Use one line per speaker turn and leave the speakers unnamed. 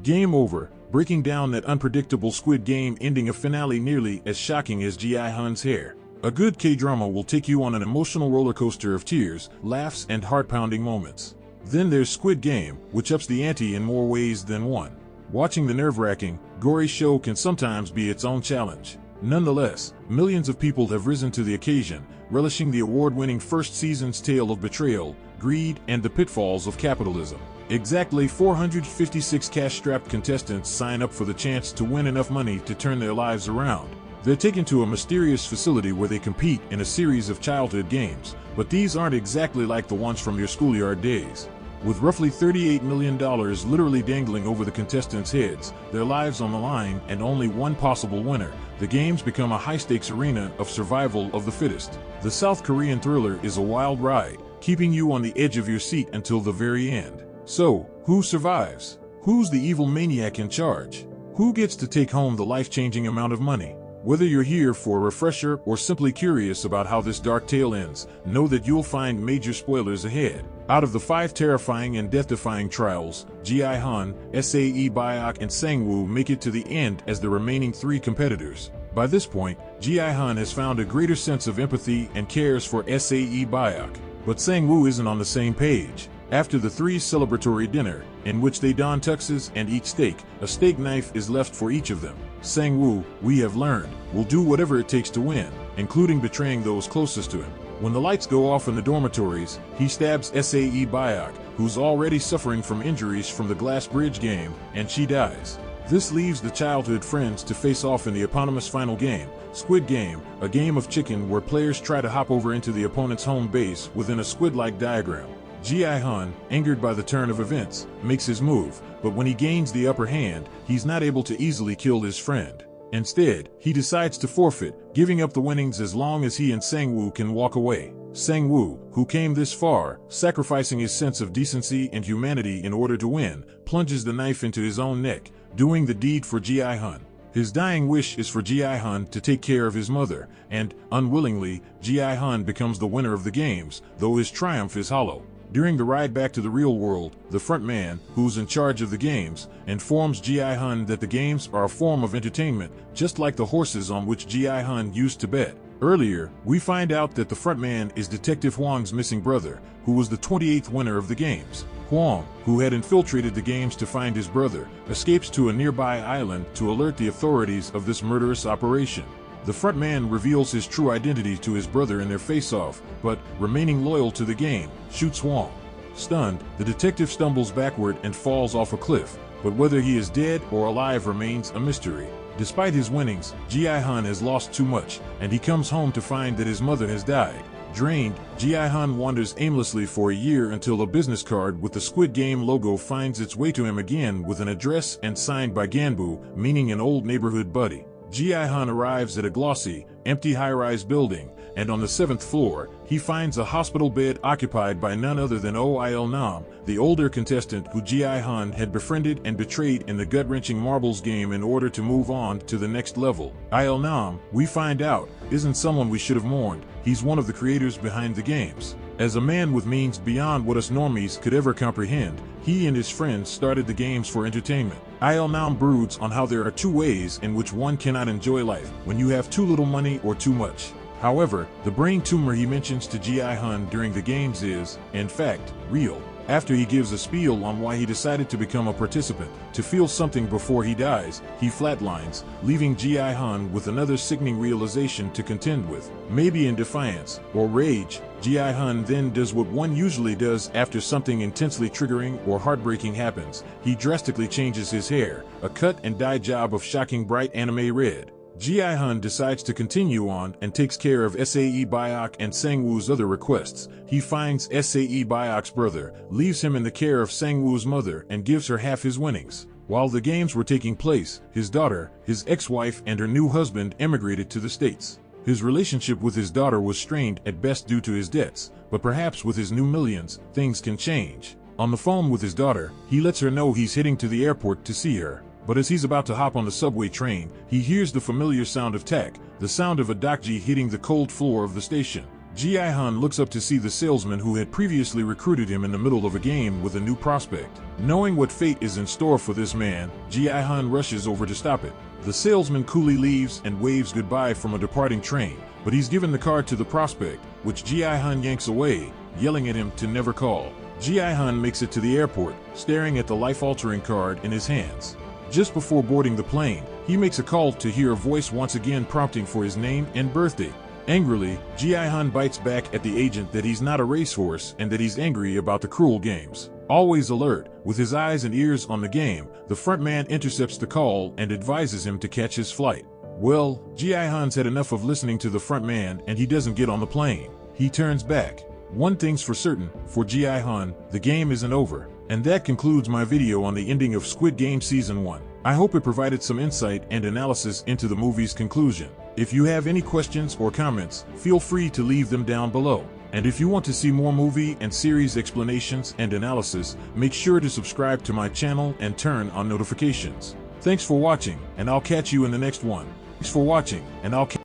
Game over, breaking down that unpredictable Squid Game ending, a finale nearly as shocking as Ji-hun's hair. A good K-drama will take you on an emotional roller coaster of tears, laughs, and heart-pounding moments. Then there's Squid Game, which ups the ante in more ways than one. Watching the nerve-wracking, gory show can sometimes be its own challenge. Nonetheless, millions of people have risen to the occasion, relishing the award-winning first season's tale of betrayal, greed, and the pitfalls of capitalism. Exactly 456 cash-strapped contestants sign up for the chance to win enough money to turn their lives around. They're taken to a mysterious facility where they compete in a series of childhood games, but these aren't exactly like the ones from your schoolyard days. With roughly $38 million literally dangling over the contestants' heads, their lives on the line, and only one possible winner, the games become a high-stakes arena of survival of the fittest. The South Korean thriller is a wild ride, keeping you on the edge of your seat until the very end. So, who survives? Who's the evil maniac in charge? Who gets to take home the life-changing amount of money? Whether you're here for a refresher or simply curious about how this dark tale ends, know that you'll find major spoilers ahead. Out of the 5 terrifying and death-defying trials, Ji-hun, Sae Byok, and Sang-woo make it to the end as the remaining 3 competitors. By this point, Ji-hun has found a greater sense of empathy and cares for Sae Byok. But Sang-woo isn't on the same page. After the 3's celebratory dinner, in which they don tuxes and eat steak, a steak knife is left for each of them. Sang-woo, we have learned, will do whatever it takes to win, including betraying those closest to him. When the lights go off in the dormitories, he stabs Sae Byok, who's already suffering from injuries from the glass bridge game, and she dies. This leaves the childhood friends to face off in the eponymous final game, Squid Game, a game of chicken where players try to hop over into the opponent's home base within a squid-like diagram. Ji-hun, angered by the turn of events, makes his move, but when he gains the upper hand, he's not able to easily kill his friend. Instead, he decides to forfeit, giving up the winnings as long as he and Sang-woo can walk away. Sang-woo, who came this far, sacrificing his sense of decency and humanity in order to win, plunges the knife into his own neck, doing the deed for Ji-hun. His dying wish is for Ji-hun to take care of his mother, and, unwillingly, Ji-hun becomes the winner of the games, though his triumph is hollow. During the ride back to the real world, the front man, who's in charge of the games, informs Ji-hun that the games are a form of entertainment, just like the horses on which Ji-hun used to bet. Earlier, we find out that the front man is Detective Hwang's missing brother, who was the 28th winner of the games. Hwang, who had infiltrated the games to find his brother, escapes to a nearby island to alert the authorities of this murderous operation. The front man reveals his true identity to his brother in their face-off, but, remaining loyal to the game, shoots Hwang. Stunned, the detective stumbles backward and falls off a cliff, but whether he is dead or alive remains a mystery. Despite his winnings, Ji-hun has lost too much, and he comes home to find that his mother has died. Drained, Ji-hun wanders aimlessly for a year until a business card with the Squid Game logo finds its way to him again with an address and signed by Ganbu, meaning an old neighborhood buddy. Ji-hun arrives at a glossy, empty high-rise building, and on the 7th floor, he finds a hospital bed occupied by none other than Il-nam, the older contestant who Ji-hun had befriended and betrayed in the gut-wrenching marbles game in order to move on to the next level. Il-nam, we find out, isn't someone we should have mourned. He's one of the creators behind the games. As a man with means beyond what us normies could ever comprehend, he and his friends started the games for entertainment. Il-nam broods on how there are 2 ways in which one cannot enjoy life, when you have too little money or too much. However, the brain tumor he mentions to Ji-hun during the games is, in fact, real. After he gives a spiel on why he decided to become a participant, to feel something before he dies, he flatlines, leaving Ji-hun with another sickening realization to contend with. Maybe in defiance, or rage, Ji-hun then does what one usually does after something intensely triggering or heartbreaking happens. He drastically changes his hair, a cut and dye job of shocking bright anime red. Ji-hun decides to continue on and takes care of Sae Byok and Sang-woo's other requests. He finds Sae Byok's brother, leaves him in the care of Sang-woo's mother, and gives her half his winnings. While the games were taking place, his daughter, his ex-wife, and her new husband emigrated to the States. His relationship with his daughter was strained at best due to his debts, but perhaps with his new millions, things can change. On the phone with his daughter, he lets her know he's heading to the airport to see her. But as he's about to hop on the subway train, he hears the familiar sound of tack, the sound of a dakji hitting the cold floor of the station. Ji-hun looks up to see the salesman who had previously recruited him in the middle of a game with a new prospect. Knowing what fate is in store for this man, Ji-hun rushes over to stop it. The salesman coolly leaves and waves goodbye from a departing train, but he's given the card to the prospect, which Ji-hun yanks away, yelling at him to never call. Ji-hun makes it to the airport, staring at the life-altering card in his hands. Just before boarding the plane, he makes a call to hear a voice once again prompting for his name and birthday. Angrily, Ji-hun bites back at the agent that he's not a racehorse and that he's angry about the cruel games. Always alert, with his eyes and ears on the game, the front man intercepts the call and advises him to catch his flight. Well, Ji-hun's had enough of listening to the front man and he doesn't get on the plane. He turns back. One thing's for certain, for Ji-hun, the game isn't over. And that concludes my video on the ending of Squid Game Season 1. I hope it provided some insight and analysis into the movie's conclusion. If you have any questions or comments, feel free to leave them down below. And if you want to see more movie and series explanations and analysis, make sure to subscribe to my channel and turn on notifications. Thanks for watching, and I'll catch you in the next one. Thanks for watching, and I'll catch